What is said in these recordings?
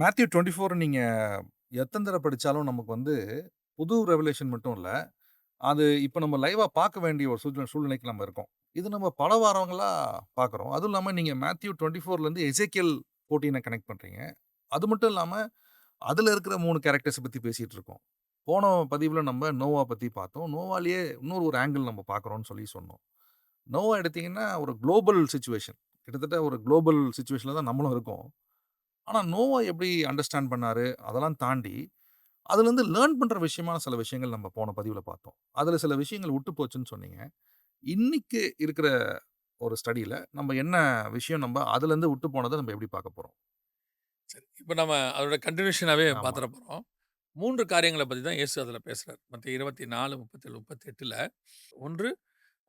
Matthew 24 நீங்க எத்தன தடவ படிச்சாலும் நமக்கு வந்து புது ரெவலேஷன் மட்டும் இல்ல. அது இப்ப நம்ம லைவா பார்க்க வேண்டிய ஒரு சூழ்நிலைக்கு நம்ம இருக்கோம். இது நம்ம பல வாரங்களா பார்க்குறோம். அதுவும் இல்லாம நீங்க மேத்யூ 24லருந்து எசேக்கியேல் 14 கனெக்ட் பண்றீங்க. அது மட்டும் இல்லாம, அதுல இருக்கிற 3 கேரக்டர்ஸ பத்தி பேசிட்டு இருக்கோம். போன பதிவுல நம்ம நோவா பத்தி பார்த்தோம். நோவாலயே இன்னொரு ஒரு ஆங்கிள் நம்ம பார்க்குறோம்னு சொல்லி சொன்னோம். நோவா எடுத்தீங்கன்னா, ஒரு குளோபல் சிச்சுவேஷன். கிட்டத்தட்ட ஒரு குளோபல் சிச்சுவேஷன்ல தான் நம்மளும் இருக்கோம். ஆனா நோவா எப்படி அண்டர்ஸ்டாண்ட் பண்ணாரு, அதெல்லாம் தாண்டி, அதுலருந்து லேர்ன் பண்ற விஷயமான சில விஷயங்கள் நம்ம போன பதிவுல பார்த்தோம். அதுல சில விஷயங்கள் விட்டு போச்சுன்னு சொன்னீங்க. இன்னைக்கு இருக்கிற ஒரு ஸ்டடில நம்ம என்ன விஷயம் நம்ம அதுலருந்து விட்டு போனத நம்ம எப்படி பார்க்க போறோம்? சரி. இப்ப நம்ம அதோட கன்டினியூஷனாவே ஆமா. பாத்துற போறோம். 3 காரியங்கள பத்தி தான் இயேசு அதுல பேசுறார். மத்தேயு 24, 37, 38ல. 1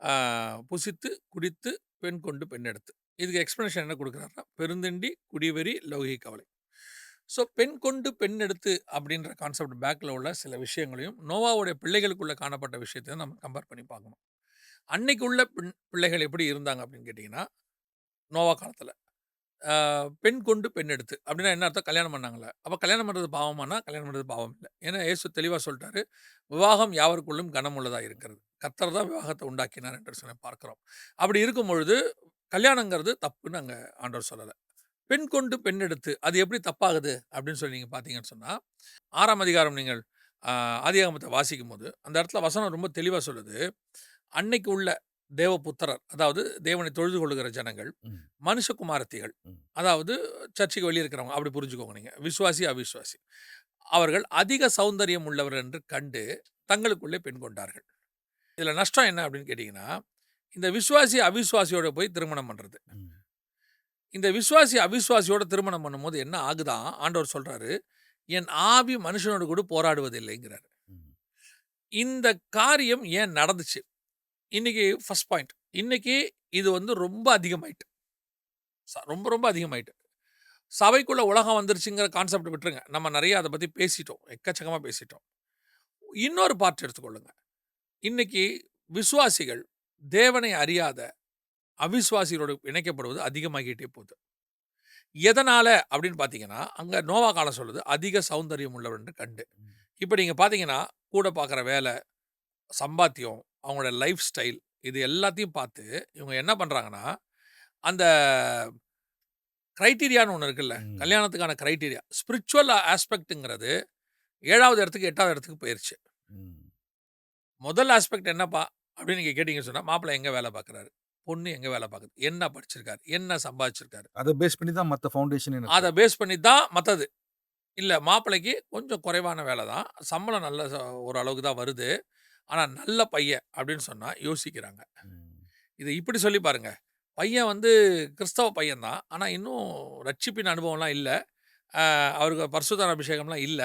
ஆ புசித்து, குடித்து, பெண் கொண்டு பெண் எடுத்து. இதுக்கு எக்ஸ்ப்ளனேஷன் என்ன குடுக்குறார்ன்னா, பெருந்திண்டி, குடிவெறி, லௌகீக கவலை. ஸோ பெண் கொண்டு பெண் எடுத்து அப்படின்ற கான்செப்ட் பேக்ல உள்ள சில விஷயங்களையும், நோவாவுடைய பிள்ளைகளுக்குள்ள காணப்பட்ட விஷயத்தையும் நம்ம கம்பேர் பண்ணி பார்க்கணும். அன்னைக்கு உள்ள பிள்ளைகள் எப்படி இருந்தாங்க அப்படின்னு கேட்டீங்கன்னா, நோவா காலத்துல. ஆ பெண் கொண்டு பெண் எடுத்து. அப்படின்னா என்ன அர்த்தம்? கல்யாணம் பண்ணாங்கல்ல. அப்ப கல்யாணம் பண்றது பாவமான்னா, கல்யாணம் பண்றது பாவம் இல்ல. ஏன்னா இயேசு தெளிவா சொல்ட்டாரு. விவாகம் யாவருக்குள்ளும் கனமுள்ளதா இருக்கிறது. கர்த்தர் தான் விவாகத்த உண்டாக்கினார் என்று சொல்லி பார்க்கிறோம். அப்படி இருக்கும் பொழுது, கல்யாணங்கிறது தப்புன்னு அங்க ஆண்டவர் சொல்லல. பெண் கொண்டு பெண் எடுத்து, அது எப்படி தப்பாகுது? அப்படின்னு சொல்லி நீங்க பார்த்தீங்கன்னு சொன்னா, 6ஆம் அதிகாரம் நீங்கள் ஆதியாகமத்த வாசிக்கும்போது, அந்த இடத்துல வசனம் ரொம்ப தெளிவா சொல்லுது. அன்னைக்கு உள்ள தேவபுத்திரர், அதாவது தேவனை தொழுது கொள்ளுகிற ஜனங்கள், ம். மனுஷகுமாரத்திகள், ம். அதாவது சர்ச்சுக்கு வெளிய இருக்கிறவங்க, அப்படி புரிஞ்சுக்கோங்க நீங்க. விசுவாசி, அவிசுவாசி. அவர்கள் அதிக சௌந்தரியம் உள்ளவர் என்று கண்டு, தங்களுக்குள்ளே பெண் கொண்டார்கள். இதுல நஷ்டம் என்ன அப்படின்னு கேட்டீங்கன்னா, இந்த விசுவாசி, அவிசுவாசியோட போய் திருமணம் பண்றது. ம். இந்த விசுவாசி, அவிசுவாசியோட திருமணம் பண்ணும்போது என்ன ஆகுதாம், ஆண்டவர் சொல்றாரு, "என் ஆவி மனுஷனோடு கூட போராடுவதில்லைங்கிறாரு." ம். இந்த காரியம் ஏன் நடந்துச்சு? இன்னைக்கு ஃபர்ஸ்ட் பாயிண்ட். இன்னைக்கு இது வந்து ரொம்ப அதிகமாயிட்டு. ரொம்ப ரொம்ப அதிகமாயிட்டு. சபைக்குள்ள உலகம் வந்துருச்சுங்கிற கான்செப்ட் விட்டுருங்க. நம்ம நெறைய அத பத்தி பேசிட்டோம். எக்கச்சக்கமா பேசிட்டோம். இன்னொரு பார்ட் எடுத்துக்கொள்ளுங்க. இன்னைக்கு விசுவாசிகள் தேவனை அறியாத அவிசுவாசிகளோடு இணைக்கப்படுவது அதிகமாகிட்டே போது. எதனால அப்படின்னு பார்த்தீங்கன்னா, அங்க நோவா காலம் சொல்லுது, அதிக சௌந்தரியம் உள்ளவர் என்று கண்டு. ம். இப்ப நீங்க பார்த்தீங்கன்னா, கூட பார்க்குற வேலை, சம்பாத்தியம், அவங்களோட லைஃப் ஸ்டைல் இது எல்லாத்தையும் பார்த்து, இவங்க என்ன பண்றாங்கன்னா, அந்த கிரைட்டீரியான்னு ஒண்ணு இருக்குல்ல. ம். கல்யாணத்துக்கான கிரைட்டீரியா. ஸ்பிரிச்சுவல் ஆஸ்பெக்ட்ங்கிறது 7வது இடத்துக்கு 8வது இடத்துக்கு போயிருச்சு. ம். முதல் ஆஸ்பெக்ட் என்னப்பா? அப்படின்னு நீங்க கேட்டீங்கன்னு சொன்னா, மாப்பிள்ளை எங்க வேலை பார்க்குறாரு? பொண்ணு எங்க வேலை பார்க்குது? என்ன படிச்சிருக்காரு? என்ன சம்பாதிச்சிருக்காரு? அத பேஸ் பண்ணி தான் மத்த ஃபவுண்டேஷனே அத இருக்கு. பேஸ் பண்ணி தான் மத்தது. இல்ல மாப்பிள்ளைக்கு கொஞ்சம் குறைவான வேலை தான். சம்பளம் நல்ல ஓரளவுக்கு தான் வருது. ஆனா நல்ல பையன் அப்படின்னு சொன்னா யோசிக்கிறாங்க. ம். இத இப்படி சொல்லி பாருங்க. பையன் வந்து கிறிஸ்தவ பையன் தான். ஆனா இன்னும் ரட்சிப்பின் அனுபவம்லாம் இல்ல. அவருக்கு பரிசுத்தான அபிஷேகம்லாம் இல்ல.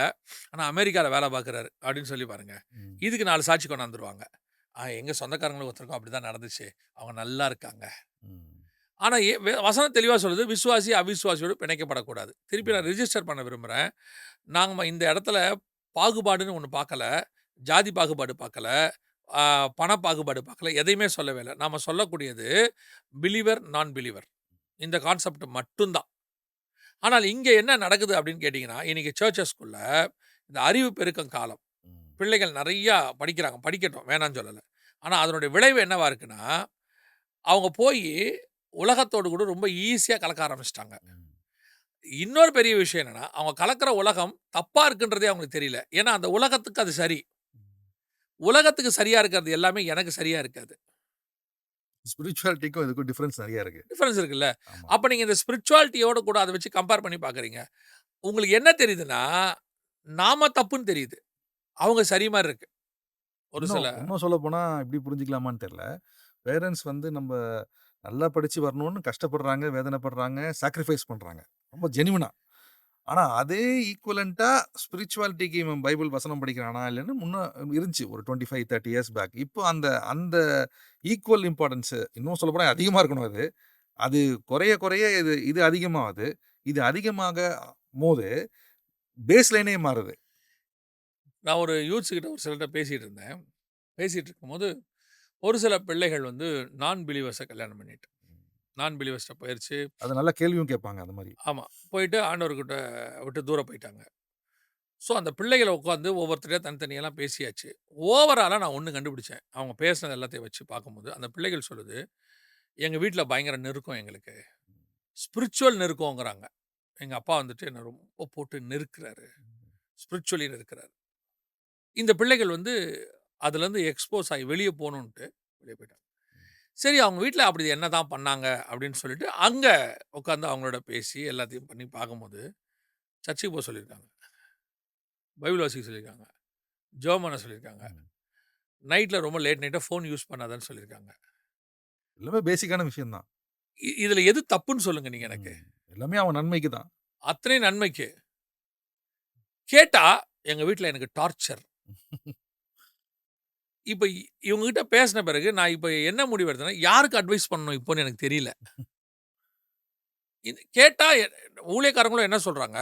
ஆனா அமெரிக்கால வேலை பார்க்குறாரு அப்படின்னு சொல்லி பாருங்க. ம். இதுக்கு 4 சாட்சி கொண்டாந்துருவாங்க. எங்க சொந்தக்காரங்களுக்கு ஒருத்தருக்கும் அப்படிதான் நடந்துச்சு. அவங்க நல்லா இருக்காங்க. ம். ஆனா வசனம் தெளிவா சொல்லுது. விசுவாசி, அவிசுவாசியோடு பிணைக்கப்படக்கூடாது. திருப்பி ம். நான் ரிஜிஸ்டர் பண்ண விரும்புறேன். நாங்க இந்த இடத்துல பாகுபாடுன்னு ஒண்ணு பார்க்கல. ஜாதி பாகுபாடு பார்க்கல. ஆ பண பாகுபாடு பார்க்கல. எதையுமே சொல்லவே இல்ல. நாம சொல்லக்கூடியது பிலீவர், நான் பிலீவர். இந்த கான்செப்ட் மட்டும் தான். ஆனால் இங்க என்ன நடக்குது அப்படின்னு கேட்டீங்கன்னா, இன்னைக்கு சர்ச்சஸ்குள்ள இந்த அறிவு பெருக்கம் காலம். ம். பிள்ளைகள் நெறையா படிக்கிறாங்க. படிக்கட்டும் வேணான்னு சொல்லல. ஆனா அதனுடைய விளைவு என்னவா இருக்குன்னா, அவங்க போயி உலகத்தோடு கூட ரொம்ப ஈஸியா கலக்க ஆரம்பிச்சுட்டாங்க. ம். இன்னொரு பெரிய விஷயம் என்னன்னா, அவங்க கலக்கிற உலகம் தப்பா இருக்குன்றதே அவங்களுக்கு தெரியல. ஏன்னா அந்த உலகத்துக்கு அது சரி. உலகத்துக்கு சரியா இருக்கிறது எல்லாமே எனக்கு சரியா இருக்காது. ஸ்பிரிச்சுவாலிட்டிக்கும் இதுக்கும் டிஃபரன்ஸ் நெறைய இருக்கு. டிஃபரன்ஸ் இருக்குல்ல. ஆமா. அப்ப நீங்க இந்த ஸ்பிரிச்சுவாலிட்டியோட கூட அத வச்சு கம்பேர் பண்ணி பார்க்குறீங்க. உங்களுக்கு என்ன தெரியுதுன்னா, நாம தப்புன்னு தெரியுது. அவங்க சரி மாரி இருக்கு. ஒரு இன்னும் சில இன்னும் சொல்லப்போனா எப்படி புரிஞ்சுக்கலாமான்னு தெரியல. பேரன்ட்ஸ் வந்து நம்ப நல்லா படிச்சு வரணும்னு கஷ்டப்படுறாங்க, வேதனைப்படுறாங்க, சாக்ரிஃபைஸ் பண்றாங்க. ரொம்ப ஜெனியூனா. ஆனா அதே ஈக்குவலன்ட்டா ஸ்பிரிச்சுவாலிட்டிக்கு இவன் பைபிள் வசனம் படிக்கிறானா இல்லன்னு முன்ன இருந்துச்சு. ஒரு 25, 30 இயர்ஸ் பேக். இப்போ அந்த அந்த ஈக்குவல் இம்பார்ட்டன்ஸ் இன்னும் சொல்லப்போனா அதிகமா இருக்கணும் அது. அது குறைய குறைய இது இது அதிகமாகுது. இது அதிகமாகமோது பேஸ் லைனே மாறுது. நான் ஒரு யூத்ஸ் கிட்ட ஒரு சிலர்ட்ட பேசிட்டு இருந்தேன். பேசிட்டு இருக்கும்போது, ஒரு சில பிள்ளைகள் வந்து நான் பிலீவர்ஸ கல்யாணம் பண்ணிட்டு. நான் பிலீவர்ஸ்ட்ட போயிருச்சு. அது நல்ல கேள்வியும் கேட்பாங்க அந்த மாரி. ஆமா. போயிட்டு ஆண்டவர்கிட்ட விட்டு தூர போயிட்டாங்க. ஸோ, அந்த பிள்ளைகள உட்காந்து ஒவ்வொருத்தரையா தனித்தனியாலாம் பேசியாச்சு. ஓவராலா நான் ஒண்ணு கண்டுபிடிச்சேன். அவங்க பேசினது எல்லாத்தையும் வச்சு பார்க்கும்போது, அந்த பிள்ளைகள் சொல்லுது, "எங்க வீட்ல பயங்கர நெருக்கம் எங்களுக்கு. ஸ்பிரிச்சுவல் நெருக்கம்ங்கிறாங்க. எங்க அப்பா வந்துட்டு என்ன ரொம்ப போட்டு நெருக்குறாரு. ஸ்பிரிச்சுவலி நெருக்குறாரு." இந்த பிள்ளைகள் வந்து அதுலருந்து எக்ஸ்போஸ் ஆயி வெளிய போணுன்ட்டு வெளிய போயிட்டாங்க. சரி அவங்க வீட்ல அப்படி என்னதான் பண்ணாங்க அப்படின்னு சொல்லிட்டு, அங்க உட்காந்து அவங்களோட பேசி எல்லாத்தையும் பண்ணி பார்க்கும்போது, சர்ச்சுக்கு சொல்லியிருக்காங்க. பைபிள் வாசிக்க சொல்லியிருக்காங்க. ஜெபம் பண்ண சொல்லியிருக்காங்க. ம். நைட்ல ரொம்ப லேட் நைட்டா ஃபோன் யூஸ் பண்ணாதன்னு சொல்லியிருக்காங்க. எல்லாமே பேசிக்கான விஷயம் தான். இதுல எது தப்புன்னு சொல்லுங்க நீங்க எனக்கு? ம். எல்லாமே அவன் நன்மைக்கு தான். அத்தனை நன்மைக்கு. கேட்டா, எங்க வீட்ல எனக்கு டார்ச்சர். இப்ப இவங்க கிட்ட பேசின பிறகு, நான் இப்ப என்ன முடிவு எடுத்தேன்னா, யாருக்கு அட்வைஸ் பண்ணணும் இப்போன்னு எனக்கு தெரியல. இது கேட்டா ஊழியக்காரங்களும் என்ன சொல்றாங்க,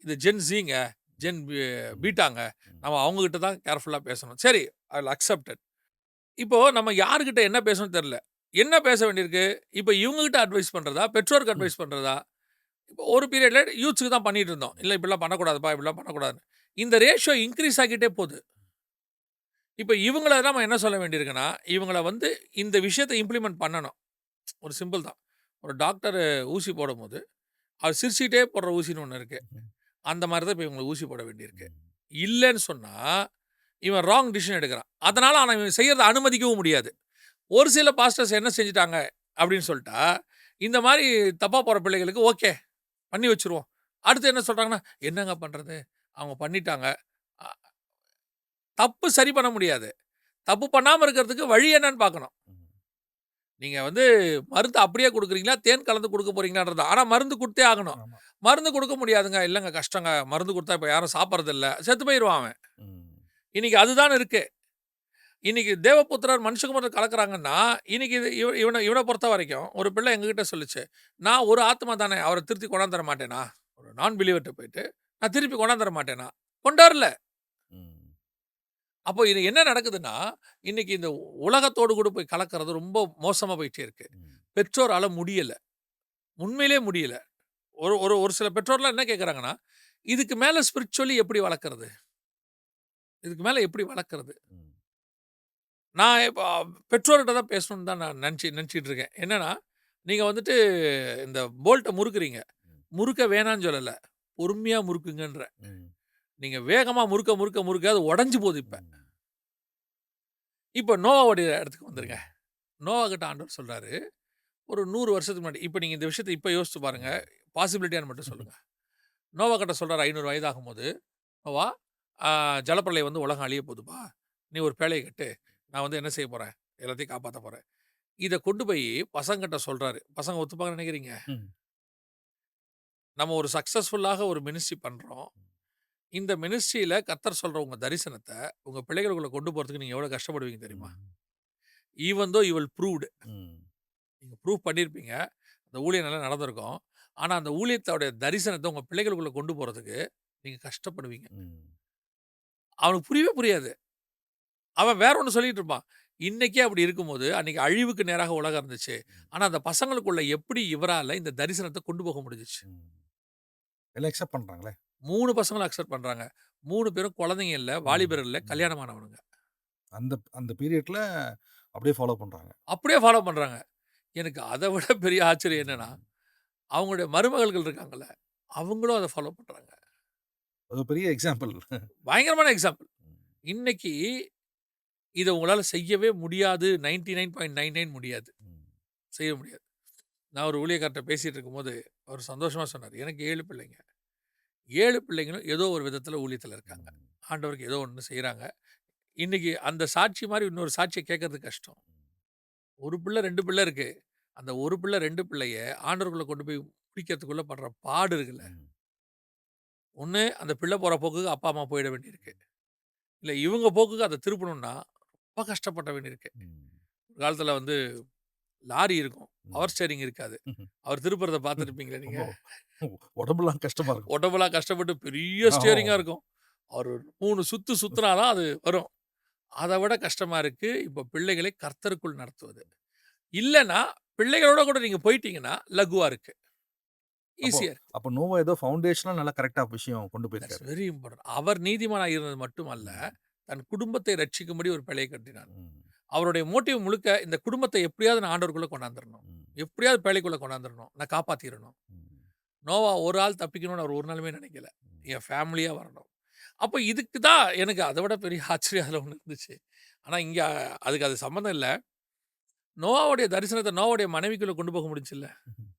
இது ஜென் ஸீங்க, ஜென் ம். பீட்டாங்க. ம். நம்ம அவங்க கிட்ட தான் கேர்ஃபுல்லா பேசணும். சரி, ஐ வில் அக்செப்ட் இட். இப்போ நம்ம யார்கிட்ட என்ன பேசணும்னு தெரியல. என்ன பேச வேண்டியிருக்கு? இப்ப இவங்க கிட்ட அட்வைஸ் பண்றதா? பெற்றோருக்கு ம். அட்வைஸ் பண்றதா? இப்போ ஒரு பீரியட்ல யூத்ஸ்க்கு தான் பண்ணிட்டு இருந்தோம். இல்ல இப்படிலாம் பண்ணக்கூடாதுப்பா, இப்படிலாம் பண்ணக்கூடாதுன்னு. இந்த ரேஷியோ இன்கிரீஸ் ஆகிட்டே போது. இப்ப இவங்கள நம்ம என்ன சொல்ல வேண்டியிருக்குன்னா, இவங்கள வந்து இந்த விஷயத்த இம்ப்ளிமெண்ட் பண்ணணும். ஒரு சிம்பிள் தான். ஒரு டாக்டர் ஊசி போடும்போது, அவர் சிரிச்சுக்கிட்டே போடுற ஊசின்னு ஒண்ணு இருக்கு. ம். அந்த மாரி தான் இப்ப இவங்களுக்கு ஊசி போட வேண்டியிருக்கு. ம். இல்லன்னு சொன்னா, இவன் ராங் டிசிஷன் எடுக்குறான். அதனால ஆனா இவன் செய்யறத அனுமதிக்கவும் முடியாது. ஒரு சில பாஸ்டர்ஸ் என்ன செஞ்சுட்டாங்க அப்படின்னு சொல்ட்டா, இந்த மாரி தப்பா போற பிள்ளைகளுக்கு ஓகே. பண்ணி வச்சுருவோம். அடுத்து என்ன சொல்றாங்கன்னா, "என்னங்க பண்றது? அவங்க பண்ணிட்டாங்க." அ தப்பு சரி பண்ண முடியாது. தப்பு பண்ணாம இருக்கிறதுக்கு வழி என்னன்னு பார்க்கணும். ம். நீங்க வந்து மருந்து அப்படியே குடுக்குறீங்களா? தேன் கலந்து குடுக்க போறீங்களான்றது தான். ஆனா மருந்து குடுத்தே ஆகணும். ஆமா. மருந்து குடுக்க முடியாதுங்க. இல்லங்க கஷ்டங்க. மருந்து குடுத்தா இப்ப யாரும் சாப்பிடுறதில்ல. செத்து போயிருவான் அவன். ம். இன்னைக்கு அதுதான இருக்கு. இன்னைக்கு தேவபுத்திரர், மனுஷகுமாரர் கலக்குறாங்கன்னா, இன்னைக்கு இது இவன பொறுத்த வரைக்கும் ஒரு பிள்ளை எங்ககிட்ட சொல்லுச்சு. "நான் ஒரு ஆத்துமா தானே, அவர திருத்தி கொண்டாந்து தர மாட்டேனா? ஒரு நான் பிலீவர்ட்ட போயிட்டு, நான் திருப்பி கொண்டாந்து தர மாட்டேனா?" கொண்டாரல. ம். அப்போ இது என்ன நடக்குதுன்னா, இன்னைக்கு இந்த உலகத்தோடு கூட போய் கலக்கிறது ரொம்ப மோசமா போயிட்டே இருக்கு. ம். பெற்றோரால முடியல. உண்மையிலேயே முடியல. ஒரு ஒரு ஒரு சில பெற்றோர்லாம் என்ன கேட்குறாங்கன்னா, "இதுக்கு மேல ஸ்பிரிச்சுவலி எப்படி வளர்க்கறது? இதுக்கு மேல எப்படி வளர்க்கறது?" ம். நான் இப்ப பெற்றோர்ட்ட தான் பேசணும்னு தான் நான் நெனச்சிட்டு இருக்கேன். என்னன்னா, நீங்க வந்துட்டு இந்த போல்ட்ட முறுக்குறீங்க. ம். முறுக்க வேணான்னு சொல்லல. பொறுமையா முறுக்குங்கன்றேன். ம். நீங்க வேகமா முறுக்க, முறுக்க, முறுக்க அது உடைஞ்சு போது இப்ப. ம். இப்ப நோவாவுடைய இடத்துக்கு வந்துருங்க. ம். நோவா கிட்ட ஆண்டவர் சொல்றாரு, ஒரு 100 வருஷத்துக்கு முன்னாடி இப்ப நீங்க இந்த விஷயத்த இப்ப யோசிச்சு பாருங்க. ம். பாசிபிலிட்டியான்னு மட்டும் சொல்லுங்க. நோவா கிட்ட சொல்றாரு 500 வயதாகும்போது, "நோவா, ஆ ஜலப்பிரளயம் வந்து உலகம் அழிய போதுப்பா. நீ ஒரு பேழைய கட்டு. நான் வந்து என்ன செய்ய போறேன்? எல்லாத்தையும் காப்பாத்தப் போறேன்." இத கொண்டு போய் பசங்ககிட்ட சொல்றாரு. பசங்க ஒத்துப்பாங்கன்னு நெனைக்கிறீங்க? ம். நம்ம ஒரு சக்சஸ்ஃபுல்லாக ஒரு மினிஸ்ட்ரி பண்றோம். இந்த மினிஸ்ட்ரியில கர்த்தர் சொல்ற உங்க தரிசனத்த, உங்க பிள்ளைகளுக்குள்ள கொண்டு போறதுக்கு நீங்க எவ்வளவு கஷ்டப்படுவீங்க தெரியுமா? ம். Even though you will proved. ம். நீங்க ப்ரூவ் பண்ணியிருப்பீங்க. அந்த ஊழியம் நல்லா நடந்திருக்கும். ஆனா, அந்த ஊழியத்தோட தரிசனத்த உங்க பிள்ளைகளுக்குள்ள கொண்டு போறதுக்கு நீங்க கஷ்டப்படுவீங்க. ம். அவனுக்கு புரியவே புரியாது. அவன் வேற ஒண்ணு சொல்லிட்டு இருப்பான். இன்னைக்கே அப்படி இருக்கும்போது, அன்னைக்கு அழிவுக்கு நேராக உலகம் இருந்துச்சு. ஆனா, அந்த பசங்களுக்குள்ள எப்படி இவரால இந்த தரிசனத்த கொண்டு போக முடிஞ்சுச்சு? ம். எல்லாம் அக்செப்ட் பண்றாங்களே. 3 பசங்களும் அக்செப்ட் பண்றாங்க. 3 பேரும் குழந்தைங்க இல்ல, ம். வாலிபர் இல்ல, ம். கல்யாணமானவனுங்க. அந்த அந்த பீரியட்ல அப்படியே ஃபாலோ பண்றாங்க. அப்படியே ஃபாலோ பண்றாங்க. எனக்கு அத விட பெரிய ஆச்சரியம் என்னன்னா, ம். அவங்களுடைய மருமகள்கள் இருக்காங்கல்ல, அவங்களும் அத ஃபாலோ பண்றாங்க. அது பெரிய எக்ஸாம்பிள். பயங்கரமான எக்ஸாம்பிள். ம். இன்னைக்கு இத உங்களால செய்யவே முடியாது. 99.99 முடியாது. ம். செய்ய முடியாது. நான் ஒரு ஊழியக்காரர்ட்ட பேசிட்டு இருக்கும்போது, அவர் சந்தோஷமா சொன்னாரு. எனக்கு 7 பிள்ளைங்க. 7 பிள்ளைங்களும் ஏதோ ஒரு விதத்தில ஊழியத்தில இருக்காங்க. ம். ஆண்டவருக்கு ஏதோ ஒண்ணு செய்றாங்க. இன்னைக்கு அந்த சாட்சி மாரி இன்னொரு சாட்சிய கேட்கறது கஷ்டம். 1 பிள்ளை, 2 பிள்ளை இருக்கு. அந்த 1 பிள்ளை, 2 பிள்ளைய ஆண்டவருக்குள்ள கொண்டு போய் முடிக்கிறதுக்குள்ள படுற பாடு இருக்குல்ல. ம். ஒண்ணு அந்த பிள்ளை போற போக்குக்கு அப்பா, அம்மா போயிட வேண்டியிருக்கு. இல்ல இவங்க போக்குக்கு அத திருப்பணும்னா, ரொம்ப கஷ்டப்பட வேண்டியிருக்கு. ம். ஒரு காலத்தில வந்து லாரி இருக்கும். ம். பவர் ஸ்டீரிங் இருக்காது. ம்ஹ்ம். அவர் திருப்புறத பார்த்துருப்பீங்களா நீங்க? ரொம்ப உடம்பெல்லாம் கஷ்டமா இருக்கும். உடம்பெல்லாம் கஷ்டப்பட்டு பெரிய ஸ்டியரிங்கா ஆமா. இருக்கும். அவரு 3 சுத்து சுத்துனா தான் அது வரும். அத விட கஷ்டமா இருக்கு, இப்ப பிள்ளைகளை கர்த்தருக்குள் நடத்துவது. இல்லன்னா, பிள்ளைகளோட கூட நீங்க போயிட்டீங்கன்னா, லகுவா இருக்கு. அப்போ ஈஸியா இருக்கு. அப்போ நோவா ஏதோ ஃபவுண்டேஷனலா நல்லா கரெக்ட்டா விஷயம் கொண்டு தட்ஸ் போயிருக்காரு. Very important. அவர் நீதிமானாக இருந்தது மட்டுமல்ல, ம். தன் குடும்பத்தை ரட்சிக்கும்படி ஒரு பிழையை கட்டினார். ம். அவருடைய மோட்டிவ் முழுக்க இந்த குடும்பத்தை எப்படியாவது நான் ஆண்டவருக்குள்ள கொண்டாந்துரணும். ம். எப்படியாவது பேழைக்குள்ள கொண்டாந்துரணும். நான் காப்பாத்திரணும். ம். நோவா ஒரு ஆள் தப்பிக்கணும்னு அவர் ஒரு நாளுமே நினைக்கல. ம். என் ஃபேமிலியா வரணும். அப்ப இதுக்கு தான் எனக்கு அத விட பெரிய ஆச்சரியம் அதுல ஒண்ணு இருந்துச்சு. ஆனா இங்க அதுக்கு அது சம்மந்தம் இல்ல. நோவாவுடைய தரிசனத்த நோவாவுடைய மனைவிக்குள்ள கொண்டு போக முடிஞ்சுல்ல. ம்ஹ்ம்.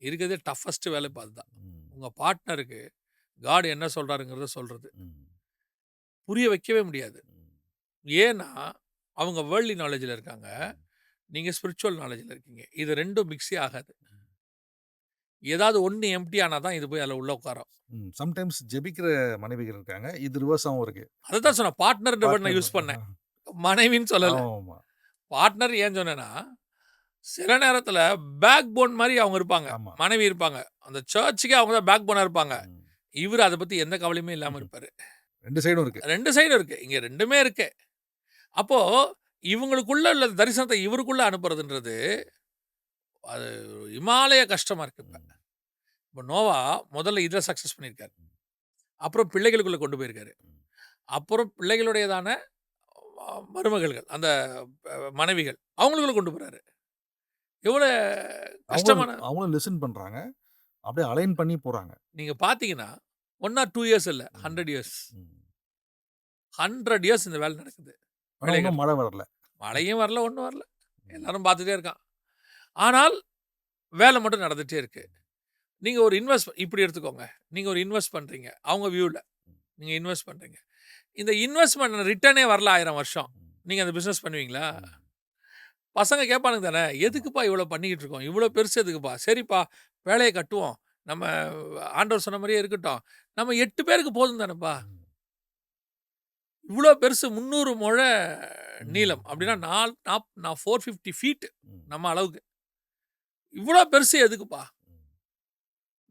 இருக்கிறதுலே டஃபஸ்ட் வேலை இப்ப அதுதான். ம். உங்க பார்ட்னருக்கு காட் என்ன சொல்றாருங்கிறத சொல்றது. ம். புரிய வைக்கவே முடியாது. ம். ஏன்னா, அவங்க வேர்ல்ட்லி நாலேட்ஜ்ல இருக்காங்க. ம். நீங்க ஸ்பிரிச்சுவல் நாலேட்ஜ்ல இருக்கீங்க. இது 2ம் மிக்ஸே ஆகாது. ஏதாவது ஒண்ணு எம்ப்டி ஆனா தான் இது போய் அதுல உள்ள உட்காரும். ம். சம்டைம்ஸ் ஜெபிக்கிற மனைவிகள் இருக்காங்க. இது ரிவர்ஸாவும் இருக்கு. அததான் சொன்னேன். பார்ட்னர்ன்ற வேர்ட் நான் பார்ட்னர் யூஸ் பண்ணேன். மனைவின்னு சொல்லல. ஆமா. பார்ட்னர் ஏன் சொன்னேன்னா, சில நேரத்துல பேக் போன் மாரி அவங்க இருப்பாங்க. ஆமா. மனைவி இருப்பாங்க. அந்த சர்ச்சுக்கே அவங்க தான் பேக் போனா இருப்பாங்க. ம். இவரு அத பத்தி எந்த கவலையுமே இல்லாம இருப்பாரு. 2 சைடும் இருக்கு. 2 சைடும் இருக்கு. இங்க 2மே இருக்கு. அப்போ இவங்களுக்குள்ள உள்ள தரிசனத்த இவருக்குள்ள அனுப்புறதுன்றது, அது இமாலய கஷ்டமா இருக்கு இப்ப. ம். இப்ப நோவா முதல்ல இதுல சக்சஸ் பண்ணியிருக்காரு. அப்புறம் பிள்ளைகளுக்குள்ள கொண்டு போயிருக்காரு. ம். அப்புறம் பிள்ளைகளுடையதான மருமகள்கள், அந்த மனைவிகள் அவங்களுக்குள்ள கொண்டு போறாரு. எவ்வளோ கஷ்டமான அவங்களும் லிசன் பண்றாங்க. அப்படியே அலைன் பண்ணி போறாங்க. நீங்க பார்த்தீங்கன்னா 1 ஆர் 2 இயர்ஸ் இல்ல. ம். 100 இயர்ஸ். ம். 100 இயர்ஸ் இந்த வேலை நடக்குது. ஆனா பிள்ளைகள். இன்னும் மழை வரல. மழையும் வரல, ஒண்ணும் வரல. ம். எல்லாரும் பார்த்துட்டே இருக்கான். ஆனால் வேலை மட்டும் நடந்துட்டே இருக்கு. நீங்க ஒரு இப்படி எடுத்துக்கோங்க. நீங்க ஒரு இன்வெஸ்ட் பண்றீங்க. அவங்க வியூல. நீங்க இன்வெஸ்ட் பண்றீங்க. இந்த இன்வெஸ்ட்மென்ட் ரிட்டர்னே வரல 1000 வருஷம். ம். நீங்க அந்த பிசினஸ் பண்ணுவீங்களா? ம். பசங்க கேட்பானுங்க தானே, ஆமா. "எதுக்குப்பா இவ்வளோ பண்ணிக்கிட்டு இருக்கோம்? இவ்வளோ பெருசு எதுக்குப்பா? சரிப்பா, வேலைய கட்டுவோம். நம்ம ஆண்டவர் சொன்ன மாரியே இருக்கட்டும். நம்ம 8 பேருக்கு போதும் தானேப்பா. ம். இவ்வளோ பெருசு 300 முழ ம். நீளம். அப்படின்னா ம். 450 ஃபீட் ம். நம்ம அளவுக்கு. இவ்வளோ பெருசு எதுக்குப்பா? ம்.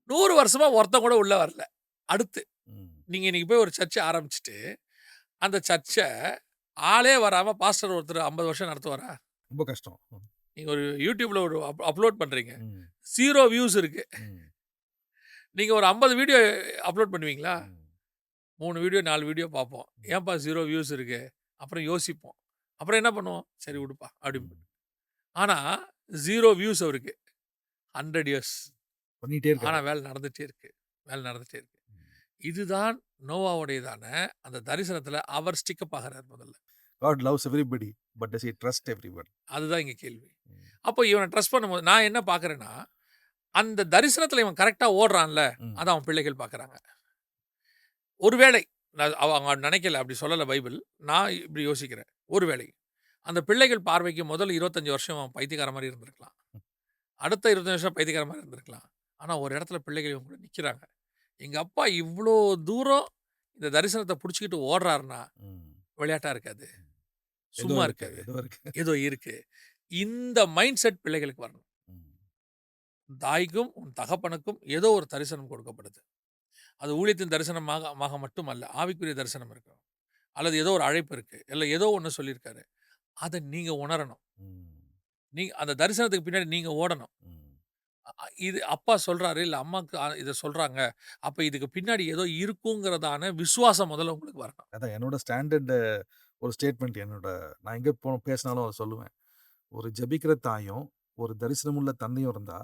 100 வருஷமா ஒருத்தன் கூட உள்ள வரல. அடுத்து, ம். நீங்க இன்னைக்கு போய் ஒரு சர்ச்ச ஆரம்பிச்சுட்டு, அந்த சர்ச்ச ஆளே வராம பாஸ்டர் ஒருத்தர் 50 வருஷம் நடத்துவாரா? ரொம்ப கஷ்டம். நீங்க ஒரு YouTubeல ஒரு அப்லோட் பண்றீங்க. ம். 0 வியூஸ் இருக்கு. ம். நீங்க ஒரு 50 வீடியோ அப்லோட் பண்ணுவீங்களா? ம். 3 வீடியோ, 4 வீடியோ பார்ப்போம். ம். ஏன்பா 0 வியூஸ் இருக்கு? அப்புறம் யோசிப்போம். அப்புறம் என்ன பண்ணுவோம்? சரி விடுப்பா ம். அப்படிம்போம். ஆனா 0 வியூஸ் அவருக்கு. 100 இயர்ஸ். பண்ணிட்டே ஆனா இருக்காரு. வேலை நடந்துட்டே இருக்கு. வேலை நடந்துட்டே இருக்கு. ம். இதுதான் நோவாவுடையதான அந்த தரிசனத்துல அவர் ஸ்டிக் அப் ஆகுறார் முதல்ல. God loves everybody, but does he trust everyone? அதுதான் இங்க கேள்வி. ம். அப்போ இவன ட்ரஸ்ட் பண்ணும்போது நான் என்ன பார்க்குறேன்னா, அந்த தரிசனத்துல இவன் கரெக்ட்டா ஓடுறான்ல, ம். அத அவன் பிள்ளைகள் பார்க்குறாங்க. ஒருவேளை அவங்க நினைக்கல, அப்படி சொல்லல பைபிள். நான் இப்படி யோசிக்கிறேன். ஒருவேளை அந்த பிள்ளைகள் பார்வைக்கு முதல் 25 வருஷம் அவன் பைத்தியக்காரன் மாரி இருந்திருக்கலாம். ம். அடுத்த 25 வருஷம் பைத்தியக்காரன் மாரி இருந்திருக்கலாம். ஆனா ஒரு இடத்துல பிள்ளைகள் இவங்க கூட நிக்கிறாங்க. எங்க அப்பா இவ்ளோ தூரம் இந்த தரிசனத்த புடிச்சுக்கிட்டு ஓடுறாருன்னா, ம். விளையாட்டா இருக்காது. ஏதோ சும்மா இருக்கு. இருக்காது. ஏதோ இருக்கு. ஏதோ இருக்கு. இந்த மைண்ட் செட் பிள்ளைகளுக்கு வரணும். ம். தாய்க்கும், உன் தகப்பனுக்கும் ஏதோ ஒரு தரிசனம் கொடுக்கப்படுது. அது ஊழியத்தின் தரிசனமாக மட்டுமல்ல. ஆவிக்குரிய தரிசனம் இருக்கும். அல்லது ஏதோ ஒரு அழைப்பு இருக்கு. இல்ல ஏதோ ஒண்ணு சொல்லியிருக்காரு. அத நீங்க உணரணும். ம். நீங்க அந்த தரிசனத்துக்கு பின்னாடி நீங்க ஓடணும். ம். இது அப்பா சொல்றாரு, இல்ல அம்மாக்கு இத சொல்றாங்க. அப்ப இதுக்கு பின்னாடி ஏதோ இருக்குங்கிறதான விசுவாசம் முதல்ல உங்களுக்கு வரணும். அதான் என்னோட ஸ்டாண்டர்ட் ஒரு ஸ்டேட்மெண்ட் நான் எங்க பேசினாலும் அத சொல்லுவேன். ஒரு ஜெபிக்கிற தாயும், ஒரு தரிசனமுள்ள தந்தையும் இருந்தா,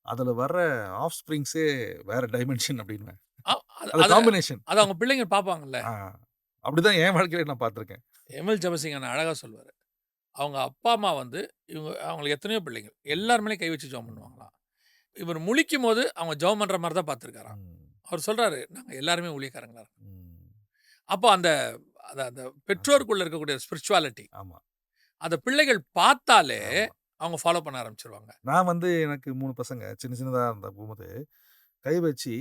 அதுல வர்ற ஆஃப் ஸ்பிரிங்ஸே வேற டைமென்ஷன் அப்டின்னுவேன். அ அது அது அத காம்பினேஷன். அத அவங்க பிள்ளைங்க பார்ப்பாங்கல்ல. ஆ. அப்படிதான் என் வாழ்க்கையில நான் பார்த்துருக்கேன். எம்எல் ஜெபசிங் அண்ணா அழகா சொல்லுவாரு. அவங்க அப்பா, அம்மா வந்து அவங்களுக்கு எத்தனையோ பிள்ளைங்கள். எல்லார் மேலயும் கை வச்சு ஜெபம் பண்ணுவாங்களாம். இவர் முழிக்கும்போது அவங்க ஜெபம் பண்ற மாரி தான் பார்த்துருக்காராம். ம். அவர் சொல்றாரு, "நாங்க எல்லாருமே ஊழியக்காரங்களா இருக்கோம்." ம். அப்போ அந்த அந்த அந்த பெற்றோருக்குள்ள இருக்கக்கூடிய ஸ்பிரிச்சுவாலிட்டி, ஆமா. அத பிள்ளைகள் பார்த்தாலே ஆமா. அவங்க ஃபாலோ பண்ண ஆரம்பிச்சுருவாங்க. நான் வந்து எனக்கு 3 பசங்க சின்னதா போகும்போது, கை வச்சு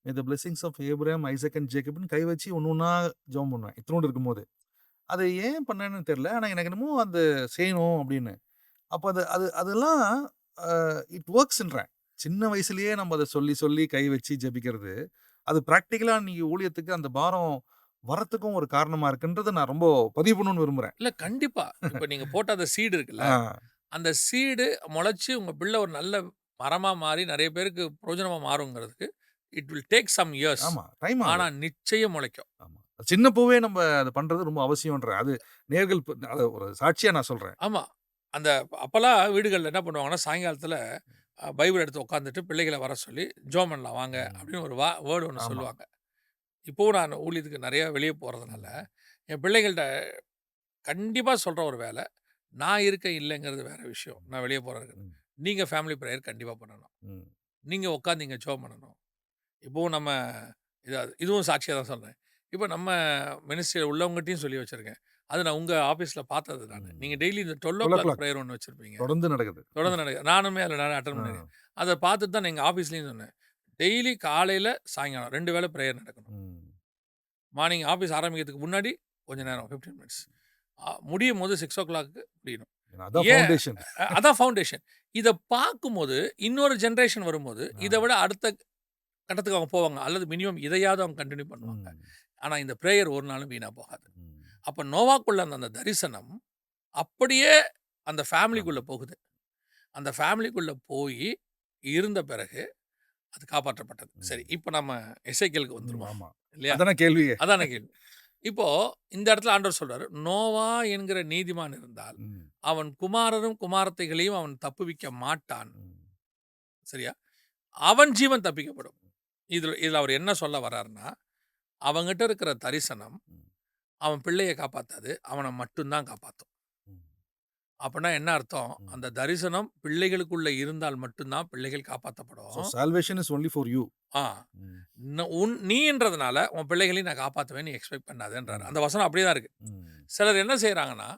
the blessings of Abraham, Isaac and ஜேக்கப்ன்னு கை வச்சு ஒண்ணு ஒண்ணா ஜெபம் பண்ணுவேன். இத்துணூண்டு இருக்கும்போது. அது ஏன் பண்ணேன்னு தெரியல. ஆனா எனக்கு என்னமோ அந்த செய்யணும் அப்படின்னு. அப்ப அது அது அதெல்லாம் அ இட் வொர்க்ஸ்ன்றேன். சின்ன வயசுலயே நம்ம அத சொல்லி சொல்லி கை வச்சு ஜெபிக்கிறது, அது பிராக்டிகலா நீங்க ஊழியத்துக்கு அந்த பாரம் வரத்துக்கும் ஒரு காரணமா இருக்குன்றத நான் ரொம்ப பதிவு பண்ணணும்னு விரும்புறேன். இல்ல கண்டிப்பா. இப்ப நீங்க போட்ட அந்த சீடு இருக்குல்ல, ஆ. அந்த சீடு முளைச்சு உங்க பிள்ளை ஒரு நல்ல மரமா மாறி நெறைய பேருக்கு பிரயோஜனமா மாறுங்கிறதுக்கு it will take some years. ஆமா. டைம் ஆனா ஆகும். நிச்சயம் முளைக்கும். ஆமா. சின்ன பூவே நம்ம அத பண்றது ரொம்ப அவசியம்ன்றேன். அது நேர்கள் அத ஒரு சாட்சியா நான் சொல்றேன். ஆமா. அந்த அப்பலாம் வீடுகள்ல என்ன பண்ணுவாங்கன்னா, சாயங்காலத்தில பைபிள் எடுத்து உட்காந்துட்டு பிள்ளைகள வர சொல்லி, "ஜெபம் பண்ணலாம் வாங்க" ம். அப்படின்னு ஒரு வேர்ட் ஒண்ணு ஆமா. சொல்லுவாங்க. இப்பவும் நான் ஊழியத்துக்கு நெறைய வெளிய போறதுனால, ம். என் பிள்ளைகள்ட்ட கண்டிப்பா சொல்ற ஒரு வேல, நான் இருக்கேன் இல்லைங்கிறது வேற விஷயம். நான் வெளிய போறேன். ம். நீங்க ஃபேமிலி பிரேயர் கண்டிப்பா பண்ணணும். ம். நீங்க உட்காந்து இங்க ஜெபம் பண்ணணும். இப்பவும் நம்ம இதுவும் சாட்சியா தான் சொல்றேன். இப்ப நம்ம மினிஸ்ட்ரியில உள்ளவங்கட்டயும் சொல்லி வச்சிருக்கேன். அது நான் உங்க ஆஃபீஸ்ல பார்த்தது நானு. நீங்க ம். டெய்லி இந்த 12:00 12:00 பிரேயர் ஒண்ணு வச்சிருப்பீங்க. தொடர்ந்து நடக்குது. தொடர்ந்து நடக்குது. நானுமே அதில அட்டெண்ட் ஆ. பண்ணியிருக்கேன். அத பார்த்துட்டு தான் நான் எங்க ஆஃபீஸ்லயும் சொன்னேன். டெய்லி காலையில, சாயங்காலம் 2 வேள பிரேயர் நடக்கணும். ம். மார்னிங் ஆஃபீஸ் ஆரம்பிக்கிறதுக்கு முன்னாடி கொஞ்ச நேரம் 15 மினிட்ஸ். முடியும்போது 6:00க்கு முடியணும். ஏன்னா அதான் ஏன் ஃபவுண்டேஷன். அதான் ஃபவுண்டேஷன். இத பார்க்கும்போது, இன்னொரு ஜெனரேஷன் வரும்போது, இத ஆ. விட அடுத்த கட்டத்துக்கு அவங்க போவாங்க. அல்லது மினிமம் இதையாவது அவங்க கன்டின்யூ பண்ணுவாங்க. ம். ஆனா இந்த பிரேயர் ஒரு நாளும் வீணா போகாது. ம். அப்ப நோவாக்குள்ள அந்த அந்த தரிசனம், அப்படியே அந்த ஆமா. ஃபேமிலிக்குள்ள போகுது. அந்த ஃபேமிலிக்குள்ள போயி இருந்த பிறகு அது காப்பாற்றப்பட்டது. சரி, ம். இப்ப நம்ம எசேக்கியேலுக்கு ம். வந்துருவோம். ஆமா. இல்லையா? அதானே கேள்வியே. அதான கேள்வி. இப்போ இந்த இடத்துல ஆண்டவர் சொல்றாரு, "நோவா என்கிற நீதிமான் இருந்தால், ம். அவன் குமாரரும், குமாரத்தைகளையும் அவன் தப்புவிக்க மாட்டான்." ம். சரியா? அவன் ஜீவன் தப்பிக்கப்படும். இதுல இதுல அவர் என்ன சொல்ல வர்றாருன்னா, அவன்கிட்ட இருக்கிற தரிசனம், ம். அவன் பிள்ளைய காப்பாத்தாது. அவன மட்டும் தான் காப்பாத்தும். ம். அப்பன்னா என்ன அர்த்தம்? ம். அந்த தரிசனம் பிள்ளைகளுக்குள்ள இருந்தால் மட்டும் தான் பிள்ளைகள் ஸோ காப்பாத்தப்படும். Salvation is only for you. ஆ. ம். நீன்றதுனால உன் பிள்ளைகளையும் நான் காப்பாத்துவேன்னு நீ எக்ஸ்பெக்ட் பண்ணாதன்றாரு. ம். அந்த வசனம் அப்படியே தான் இருக்கு. ம். சிலர் என்ன செய்றாங்கன்னா,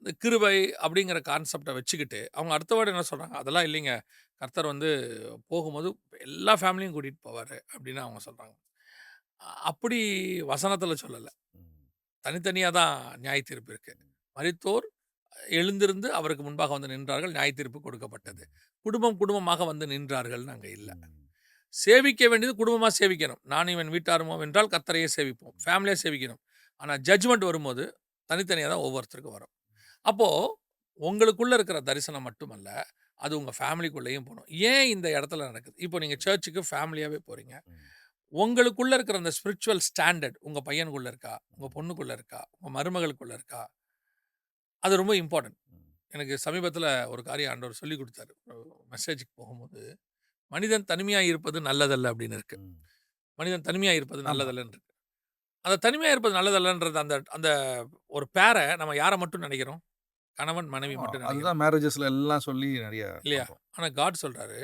இந்த கிருபை அப்படிங்கிற கான்செப்ட்ட வச்சுக்கிட்டு, அவங்க அடுத்த வேர்ட் என்ன சொல்றாங்க, அதெல்லாம் இல்லைங்க. கர்த்தர் வந்து போகும்போது எல்லா ஃபேமிலியும் கூட்டிட்டு போவாரு அப்படின்னு அவங்க சொல்றாங்க. அப்படி வசனத்துல சொல்லல. ம். தனித்தனியா தான் நியாயத்தீர்ப்பு இருக்கு. மரித்தோர் எழுந்திருந்து அவருக்கு முன்பாக வந்து நின்றார்கள். நியாயத்தீர்ப்பு கொடுக்கப்பட்டது. குடும்பம் குடும்பமாக வந்து நின்றார்கள்ன்னு அங்க இல்ல. ம். சேவிக்க வேண்டியது குடும்பமா சேவிக்கணும். நான் இவன் வீட்டாருமோ என்றால் கர்த்தரையே சேவிப்போம். ஃபேமிலியா சேவிக்கணும். ஆனா ஜட்ஜ்மென்ட் வரும்போது தனித்தனியா தான் ஒவ்வொருத்தருக்கும் வரும். அப்போ உங்களுக்குள்ள இருக்கிற தரிசனம் மட்டுமல்ல, அது உங்க ஃபேமிலிக்குள்ளேயும் போணும். ஏன் இந்த இடத்துல நடக்குது? இப்போ நீங்க சர்ச்சுக்கு ஃபேமிலியாவே போறீங்க. ம். உங்களுக்குள்ள இருக்கிற அந்த ஸ்பிரிச்சுவல் ஸ்டாண்டர்ட் உங்க பையனுக்குள்ள இருக்கா? உங்க பொண்ணுக்குள்ள இருக்கா? உங்க மருமகளுக்குள்ள இருக்கா? அது ரொம்ப இம்பார்ட்டன்ட். ம். எனக்கு சமீபத்தில ஒரு காரியம் ஆண்டவர் சொல்லிக் குடுத்தாரு. மெசேஜ்க்கு போகும்போது, "மனிதன் தனிமையா இருப்பது நல்லதல்ல" அப்படின்னு இருக்கு. ம். மனிதன் தனிமையா இருப்பது ஆமா. நல்லதல்லன்னு இருக்கு. அந்த தனிமையா இருப்பது நல்லதல்லன்றது அந்த அந்த ஒரு நம்ம யார மட்டும் நெனைக்கிறோம்? கணவன், மனைவி ஆமா. மட்டும் நெனைக்கிறோம். அதுதான் மேரேஜஸ்ல எல்லாம் சொல்லி நெறைய இல்லையா? பண்றோம். ஆனா காட் சொல்றாரு,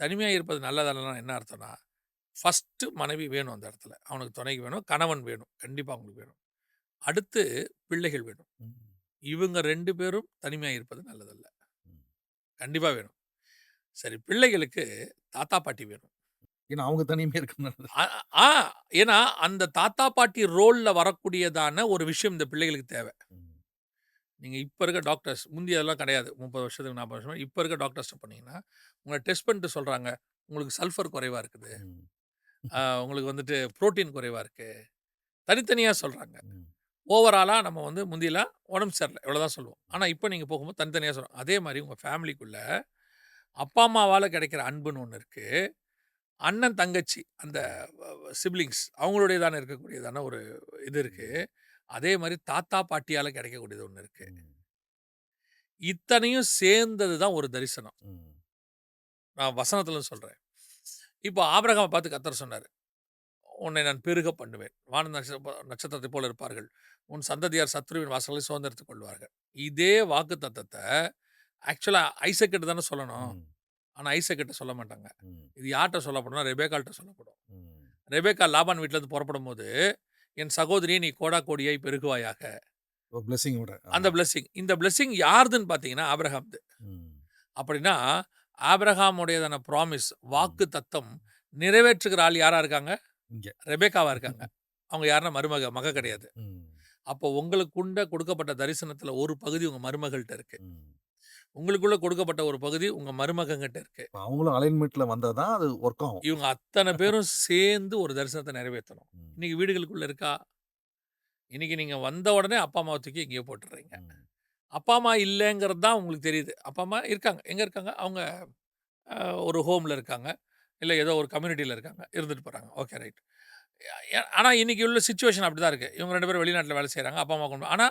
தனிமையா இருப்பது நல்லதல்லன்னா என்ன அர்த்தம்னா, ஃபர்ஸ்ட்டு மனைவி வேணும் அந்த இடத்துல. அவனுக்கு துணைக்கு வேணும். கணவன் வேணும். கண்டிப்பா அவங்களுக்கு வேணும். அடுத்து பிள்ளைகள் வேணும். ம். இவங்க 2 பேரும் தனிமையா இருப்பது நல்லதல்ல. ம். கண்டிப்பா வேணும். சரி, பிள்ளைகளுக்கு தாத்தா, பாட்டி வேணும். ஏன்னா அவங்க தனிமையா இருக்கனால. அ ஆ ஏன்னா, அந்த தாத்தா, பாட்டி ரோல்ல வரக்கூடியதான ஒரு விஷயம் இந்த பிள்ளைகளுக்கு தேவை. ம். நீங்க இப்ப இருக்க டாக்டர்ஸ், முந்தி அதெல்லாம் கிடையாது. 30 வருஷத்துக்கு, 40 வருஷமா. இப்ப இருக்க டாக்டர்ஸ்ட்ட போனீங்கன்னா, உங்கள டெஸ்ட் பண்ணிட்டு சொல்றாங்க, உங்களுக்கு சல்ஃபர் குறைவா இருக்குது. ம். உங்களுக்கு வந்துட்டு புரோட்டீன் குறைவா இருக்கு. தனித்தனியா சொல்றாங்க. ம். ஓவராலா நம்ம வந்து முந்திலாம் உடம்பு சரியில்ல. இவ்வளோதான் சொல்லுவோம். ஆனா, இப்ப நீங்க போகும்போது தனித்தனியா சொல்றோம். அதே மாரி உங்க ஃபேமிலிக்குள்ள அப்பா, அம்மாவால கிடைக்கிற அன்புன்னு ஒண்ணு இருக்கு. அண்ணன், தங்கச்சி அந்த சிப்லிங்ஸ் அவங்களுடையதான இருக்கக்கூடியதான ஒரு இது இருக்கு. ம். அதே மாரி தாத்தா, பாட்டியால கிடைக்கக்கூடியது ஒண்ணு இருக்கு. ம். இத்தனையும் சேர்ந்தது தான் ஒரு தரிசனம். ம். நான் வசனத்துல சொல்றேன். இப்போ ஆபிரகாம பார்த்து கர்த்தர் சொன்னாரு. "உன்னை நான் பெருக பண்ணுவேன். வான நட்சத்திரத்தைப் போல இருப்பார்கள். உன் சந்ததியார் சத்துருவின் வாசல்களை சுதந்தரித்துக் கொள்வார்கள்." இதே வாக்குத்தத்தத்த ஆக்சுவலா ஐசக்கிட்ட தானே சொல்லணும். ம். ஆனா ஐசக்கிட்ட சொல்ல மாட்டாங்க. ம். இது யார்ட்ட சொல்லப்படும்னா, ரெபெக்காள்ட்ட சொல்லப்படும். ம். ரெபெக்கா லாபான் வீட்லருந்து புறப்படும்போது, "என் சகோதரியே நீ கோடா கோடியாய் பெருகுவாயாக." ஒரு பிளெஸ்ஸிங்கோட. அந்த ஆமா. பிளெஸ்ஸிங். இந்த பிளெஸ்ஸிங் யாருதுன்னு பார்த்தீங்கன்னா, ஆபிரகாம்து. ம். அப்படின்னா, ஆபிரகாமுடையதான ப்ராமிஸ் ம். வாக்கு தத்தம் நிறைவேற்றுகிற ஆள் யாரா இருக்காங்க? இங்க. ரெபெக்காவா இருக்காங்க. அவங்க யாருன்னா மக ம். கிடையாது. ம். அப்போ உங்களுக்குண்ட கொடுக்கப்பட்ட தரிசனத்துல ஒரு பகுதி உங்க மருமகள்ட்ட இருக்கு. ம். உங்களுக்குள்ள கொடுக்கப்பட்ட ஒரு பகுதி உங்க மருமகன்கிட்ட இருக்கு. இப்ப அவங்களும் அலைன்மென்ட்ல வந்தா தான் அது ஒர்க் ஆகும். இவங்க அத்தன பேரும் சேர்ந்து ஒரு தரிசனத்த நிறைவேத்தணும். ம். இன்னைக்கு வீடுகளுக்குள்ள இருக்கா? இன்னைக்கு நீங்க வந்த உடனே அப்பா, அம்மாவ தூக்கி எங்கேயோ போட்டுர்றீங்க. ம். அப்பா, அம்மா இல்லங்கிறது தான் உங்களுக்கு தெரியுது. அப்பா, அம்மா இருக்காங்க. எங்க இருக்காங்க? அவங்க அ ஒரு ஹோம்ல இருக்காங்க. இல்ல ஏதோ ஒரு கம்யூனிட்டில இருக்காங்க. இருந்துட்டு போறாங்க. Okay right. ஆனா இன்னைக்கு உள்ள சிச்சுவேஷன் அப்படிதான் இருக்கு. இவங்க 2 பேரும் வெளிநாட்டுல வேலை செய்றாங்க. அப்பா, அம்மா கொண்டு ஆனா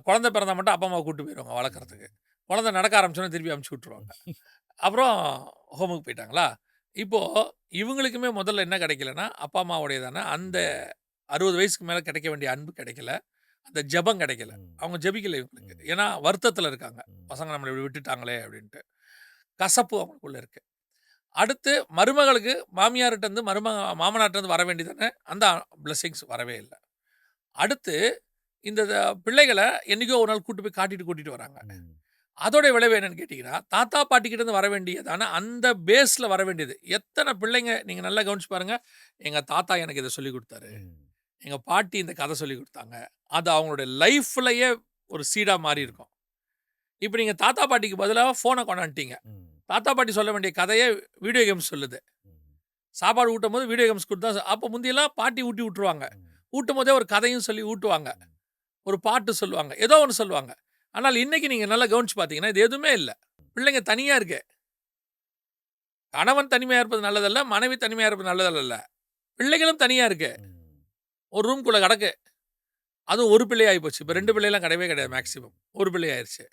குழந்தை பிறந்தா மட்டும் அப்பா, அம்மாவ கூட்டு போயிருவாங்க வளர்க்கறதுக்கு. ம். குழந்தை நடக்க ஆரம்பிச்சோனே திருப்பி அனுப்பிச்சு விட்டுருவாங்க. அப்புறம் ஹோமுக்கு போயிட்டாங்களா? இப்போ இவங்களுக்குமே முதல்ல என்ன கிடைக்கலன்னா, அப்பா, அம்மாவுடையதான அந்த ம். 60 வயசுக்கு மேல கிடைக்க வேண்டிய அன்பு கிடைக்கல. அந்த ஜெபம் கிடைக்கல. ம். அவங்க ஜெபிக்கல இவங்களுக்கு. ம். ஏன்னா வருத்தத்தில இருக்காங்க. ம். பசங்க நம்மள இப்படி விட்டுட்டாங்களே அப்படின்ட்டு. கசப்பு அவங்களுக்குள்ள இருக்கு. அடுத்து மருமகளுக்கு மாமியார்ட்டருந்து மாமனார்ட்டருந்து வர வேண்டியதான அந்த பிளெஸ்ஸிங்ஸ் வரவே இல்ல. அடுத்து இந்த பிள்ளைகள என்னைக்கோ ஒரு நாள் கூட்டிட்டு வராங்க. ம். அதோட விளைவு என்னன்னு கேட்டீங்கன்னா, தாத்தா, பாட்டிகிட்ட இருந்து வர வேண்டியதான அந்த பேஸ்ல வர வேண்டியது. எத்தன பிள்ளைங்க நீங்க நல்லா கவனிச்சு பாருங்க. எங்க தாத்தா எனக்கு இத சொல்லிக் குடுத்தாரு. ம். எங்க பாட்டி இந்த கதை சொல்லிக் குடுத்தாங்க. அது அவங்களுடைய லைஃப்லயே ஒரு சீடா மாறி ம். இருக்கும். இப்ப நீங்க தாத்தா, பாட்டிக்கு பதிலா ஃபோன கொண்டாந்துட்டீங்க. ம். தாத்தா, பாட்டி சொல்ல வேண்டிய கதைய வீடியோ கேம்ஸ் சொல்லுது. ம். சாப்பாடு ஊட்டும்போது வீடியோ கேம்ஸ் குடுத்தா அப்ப முந்தியெல்லாம் பாட்டி ஊட்டி விட்டுருவாங்க. ம். ஊட்டும்போதே ஒரு கதையும் சொல்லி ஊட்டுவாங்க. ம். ஒரு பாட்டு சொல்லுவாங்க. ஏதோ ஒண்ணு சொல்லுவாங்க. ஆனால் இன்னைக்கு நீங்க நல்லா கவனிச்சு பார்த்தீங்கன்னா, இது எதுவுமே இல்ல. பிள்ளைங்க தனியா இருக்கு. கணவன் தனிமையா இருப்பது நல்லதல்ல. மனைவி தனிமையா இருப்பது நல்லதல்ல. பிள்ளைகளும் தனியா இருக்கு. ம். ஒரு ரூம்குள்ள கடக்கு. அதுவும் ஒரு பிள்ளை ஆயிப்போச்சு. இப்ப 2 ம். பிள்ளைலாம் கிடையவே கிடையாது ம். மேக்ஸிமம். ஒரு பிள்ளை ஆயிருச்சு.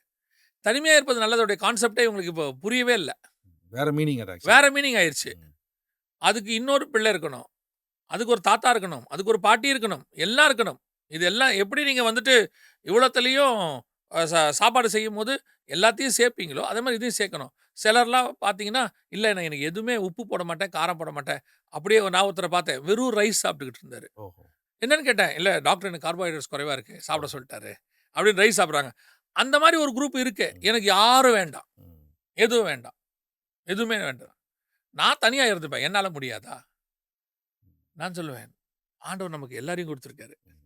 தனிமையா இருப்பது நல்லதோடைய கான்செப்ட்டே இவங்களுக்கு இப்போ புரியவே இல்ல. வேற மீனிங் அது ஆக்சுவலா. வேற மீனிங் ஆயிருச்சு. ம். அதுக்கு இன்னொரு பிள்ளை இருக்கணும். அதுக்கு ஒரு தாத்தா இருக்கணும். அதுக்கு ஒரு பாட்டி இருக்கணும். எல்லாம் இருக்கணும். இது எல்லாம் எப்படி நீங்க வந்துட்டு இவ்வளோத்துலயும் சாப்பாடு செய்யும்போது எல்லாத்தையும் சேர்ப்பீங்களோ, அதே மாரி இதையும் சேர்க்கணும். சிலர்லாம் பார்த்தீங்கன்னா, "இல்ல நான் எனக்கு எதுவுமே உப்பு போட மாட்டேன், காரம் போட மாட்டேன்." அப்படியே நான் ஒருத்தர பார்த்தேன். வெறும் ரைஸ் சாப்பிட்டுக்கிட்டு இருந்தாரு. ஓஹோ! என்னன்னு கேட்டேன். "இல்ல டாக்டர் எனக்கு கார்போஹைட்ரேட்ஸ் குறைவா இருக்கு. ஓ! சாப்பிட சொல்ட்டாரு." அப்படின்னு ரைஸ் சாப்பிடுறாங்க. அந்த மாரி ஒரு குரூப் இருக்கு. ம். எனக்கு யாரும் வேண்டாம். ம். எதுவும் வேண்டாம். எதுவுமே வேண்டாம். நான் தனியா இருந்துப்பேன். என்னால முடியாதா? நான் சொல்லுவேன், ஆண்டவர் நமக்கு எல்லாரையும் குடுத்துருக்காரு. ம்.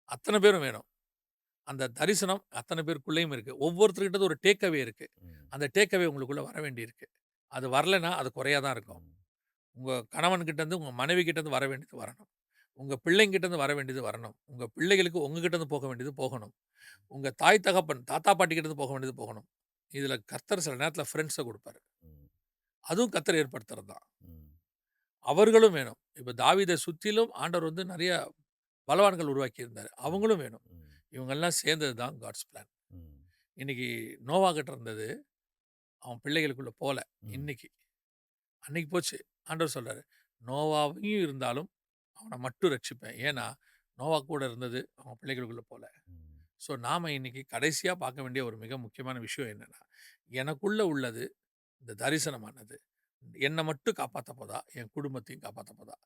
அத்தன பேரும் வேணும். அந்த தரிசனம் அத்தன பேருக்குள்ளேயும் இருக்கு. ஒவ்வொருத்தர்கிட்டயும் ஒரு டேக் அவே இருக்கு. ம். அந்த டேக் அவே உங்களுக்குள்ள வர வேண்டியிருக்கு. அது வரலன்னா, அது குறையா தான் இருக்கும். ம். உங்க கணவன்கிட்ட இருந்து, உங்க மனைவி கிட்ட இருந்து வர வேண்டியது வரணும். உங்க பிள்ளைங்கிட்ட இருந்து வர வேண்டியது வரணும். உங்க பிள்ளைகளுக்கு உங்ககிட்ட இருந்து போக வேண்டியது போகணும். உங்க தாய் தகப்பன், தாத்தா பாட்டி கிட்ட இருந்து போக வேண்டியது போகணும். இதுல கர்த்தர் சில நேரத்துல ஃபிரெண்ட்ஸ குடுப்பாரு. ம். அதுவும் கர்த்தர் ஏற்படுத்துறது தான். ம். அவர்களும் வேணும். இப்ப தாவீத சுத்திலும் ஆண்டவர் வந்து நெறைய பலவான்கள் உருவாக்கியிருந்தாரு. ம். அவங்களும் வேணும். ம். இவங்கெல்லாம் சேர்ந்தது தான் காட்ஸ் பிளான். ம். இன்னைக்கு நோவா கிட்ட இருந்தது அவன் பிள்ளைகளுக்குள்ள போல. ம். இன்னைக்கு. அன்னைக்கு போச்சு. ஆண்டவர் சொல்றாரு, "நோவாவையும் இருந்தாலும் அவன மட்டும் ரட்சிப்பேன்." ஏன்னா, நோவா கூட இருந்தது அவன் பிள்ளைகளுக்குள்ள போல. ம். ஸோ, நாம இன்னைக்கு கடைசியா பார்க்க வேண்டிய ஒரு மிக முக்கியமான விஷயம் என்னன்னா, எனக்குள்ள உள்ளது இந்த தரிசனமானது என்ன மட்டும் காப்பாத்த போதா? என் குடும்பத்தையும் காப்பாத்த போதா?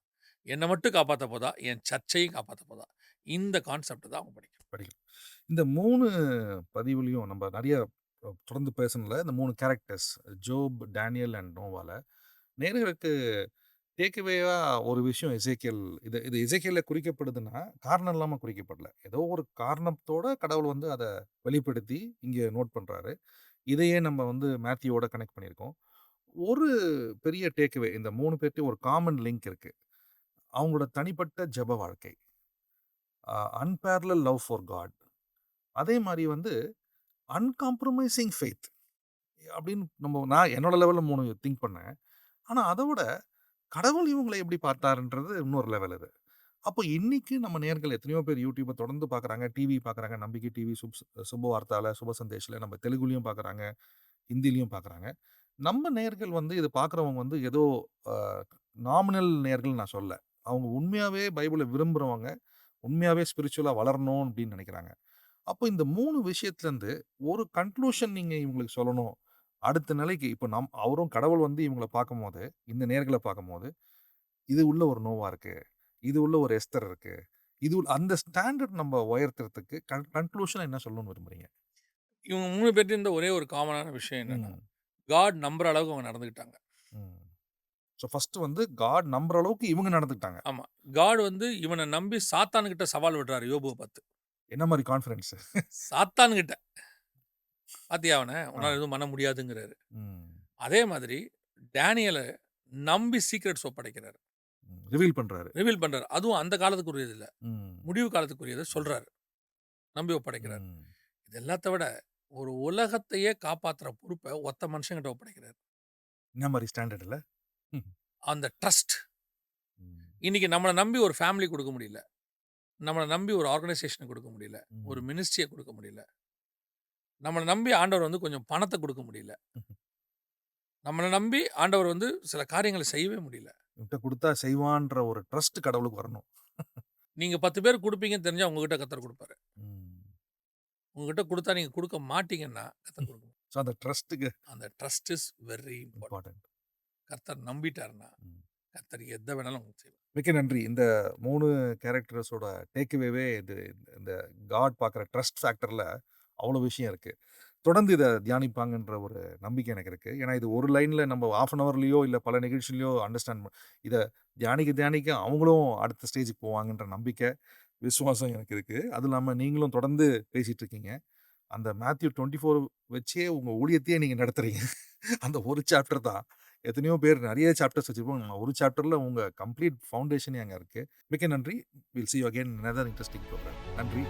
என்ன மட்டும் காப்பாத்த போதா? என் சர்ச்சையும் காப்பாத்த போதா? இந்த கான்செப்ட் தான் அவங்க படிக்கணும். படிக்கலாம். இந்த 3 பதிவுலயும் நம்ம நெறைய தொடர்ந்து பேசுனதுல இந்த 3 கேரக்டர்ஸ் ஜோப், டேனியல் அண்ட் நோவால நேயர்களுக்கு டேக் அவேவா ஒரு விஷயம் எசேக்கியேல் இது இது எசேக்கியேல்ல குறிக்கப்படுதுன்னா, காரணம் இல்லாம குறிக்கப்படல. ஏதோ ஒரு காரணத்தோட கடவுள் வந்து அத வெளிப்படுத்தி இங்க நோட் பண்றாரு. இதையே நம்ம வந்து மேத்யூவோட கனெக்ட் பண்ணியிருக்கோம். ஒரு பெரிய டேக் அவே இந்த 3 பேர்ட்டயும் ஒரு காமன் லிங்க் இருக்கு. அவங்களோட தனிப்பட்ட ஜெப வாழ்க்கை. அன்பேரலல் லவ் ஃபார் காட். அதே மாரி வந்து அன்காம்ப்ரமைசிங் ஃபெய்த் அப்படின்னு நான் என்னோட லெவல்ல 3 திங்க் பண்ணேன். ஆனா அத விட கடவுள் இவங்கள எப்படி பார்த்தாருன்றது இன்னொரு லெவல் இது. அப்போ இன்னைக்கு நம்ம நேயர்கள் எத்தனையோ பேர் யூடியூப தொடர்ந்து பார்க்குறாங்க, டிவி பார்க்குறாங்க. நம்பிக்கை டிவி, சுபவார்த்தால, சுப சந்தேஷ்ல நம்ம தெலுங்குலயும் பார்க்குறாங்க, ஹிந்திலயும் பார்க்குறாங்க. நம்ம நேயர்கள் வந்து இத பார்க்குறவங்க வந்து ஏதோ அ நாமினல் நேயர்கள்ன்னு நான் சொல்லல. அவங்க உண்மையாவே பைபிள விரும்புறவங்க, உண்மையாவே ஸ்பிரிச்சுவலா வளரணும் அப்படின்னு நினைக்கிறாங்க. அப்போ இந்த 3 விஷயத்துலருந்து ஒரு கன்க்ளூஷன் நீங்க இவங்களுக்கு சொல்லணும். அடுத்த நிலைக்கு இப்ப அவரும் கடவுள் வந்து இவங்கள பார்க்கும்போது, இந்த நேயர்கள பார்க்கும்போது, இது உள்ள ஒரு நோவா இருக்கு. இது உள்ள ஒரு எஸ்தர் இருக்கு. அந்த ஸ்டாண்டர்ட் நம்ம உயர்த்துறதுக்கு கன்க்ளூஷனா என்ன சொல்லணும்னு விரும்புறீங்க? இவங்க 3 பேர்ட்டயும் இருந்த ஒரே ஒரு காமனான விஷயம் என்னன்னா, ம். காட் நம்புற அளவுக்கு அவங்க நடந்துக்கிட்டாங்க. ம். ஸோ ஃபர்ஸ்ட் வந்து காட் நம்புற அளவுக்கு இவங்க நடந்துக்கிட்டாங்க. ஆமா. காட் வந்து இவன நம்பி சாத்தான்கிட்ட சவால் விடுறாரு யோபுவ பார்த்து. என்ன மாரி கான்ஃபிடன்ஸ்? சாத்தான்கிட்ட. "பாத்தியா அவன? ஆ. உன்னால எதுவும் பண்ண முடியாதுங்கிறாரு." ம். அதே மாதிரி டேனியல நம்பி சீக்ரெட்ஸ் ஒப்படைக்கிறாரு. ம். ரிவீல் பண்றாரு. ரிவீல் பண்றாரு. அதுவும் அந்த காலத்துக்குரியது இல்ல. ம். முடிவு காலத்துக்குரியத சொல்றாரு. நம்பி ஒப்படைக்கிறார். ம். இது எல்லாத்த விட ஒரு உலகத்தையே காப்பாத்துற பொறுப்ப ஒத்த மனுஷங்கிட்ட ஒப்படைக்கிறாரு. என்ன மாரி ஸ்டாண்டர்ட் இல்ல? ம். அந்த ட்ரஸ்ட். ம். இன்னைக்கு நம்மள நம்பி ஒரு ஃபேமிலி குடுக்க முடியல. நம்மள நம்பி ஒரு ஆர்கனைசேஷன குடுக்க முடியல. ஒரு ம். மினிஸ்ட்ரிய குடுக்க முடியல. நம்மள நம்பி ஆண்டவர் வந்து கொஞ்சம் பணத்த குடுக்க முடியல. நம்மள நம்பி ஆண்டவர் வந்து சில காரியங்கள செய்யவே முடியல. இவன்ட்ட குடுத்தா செய்வான்ற ஒரு ட்ரஸ்ட் கடவுளுக்கு வரணும். நீங்க 10 பேருக்கு குடுப்பீங்கன்னு தெரிஞ்சா உங்ககிட்ட கர்த்தர் குடுப்பாரு. ம். உங்ககிட்ட குடுத்தா நீங்க குடுக்க மாட்டீங்கன்னா, கர்த்தர் குடுக்க மாட்டார். ஸோ அந்த ட்ரஸ்ட்டுக்கு அந்த trust is very important. Important. கர்த்தர் நம்பிட்டாருன்னா, ம். கர்த்தர் எத வேணாலும் உங்களுக்கு செய்வார். மிக்க நன்றி. இந்த 3 கேரக்டர்ஸோட டேக் அவேவே இந்த காட் பார்க்குற ட்ரஸ்ட் ஃபேக்டர்ல அவ்வளோ விஷயம் இருக்கு. தொடர்ந்து இத தியானிப்பாங்கன்ற ஒரு நம்பிக்கை எனக்கு இருக்கு. ஏன்னா இது ஒரு லைன்ல நம்ம 1/2 அன் ஹவர்லயோ இல்ல பல நிகழ்ச்சிலயோ அண்டர்ஸ்டாண்ட் இத தியானிக்க தியானிக்க அவங்களும் அடுத்த ஸ்டேஜ்க்கு போவாங்கன்ற நம்பிக்கை, விசுவாசம் எனக்கு இருக்கு. அதுவும் இல்லாம நீங்களும் தொடர்ந்து பேசிட்டு இருக்கீங்க. அந்த மேத்யூ 24 வச்சே உங்க ஊழியத்தையே நீங்க நடத்துறீங்க. அந்த ஒரு சாப்டர் தான். எத்தனையோ பேர் நெறைய சாப்டர்ஸ் வச்சிருப்போம். ஒரு சாப்டர்ல உங்க கம்ப்ளீட் ஃபவுண்டேஷனே அங்க இருக்கு. மிக்க நன்றி. Will see you again in another interesting program. நன்றி.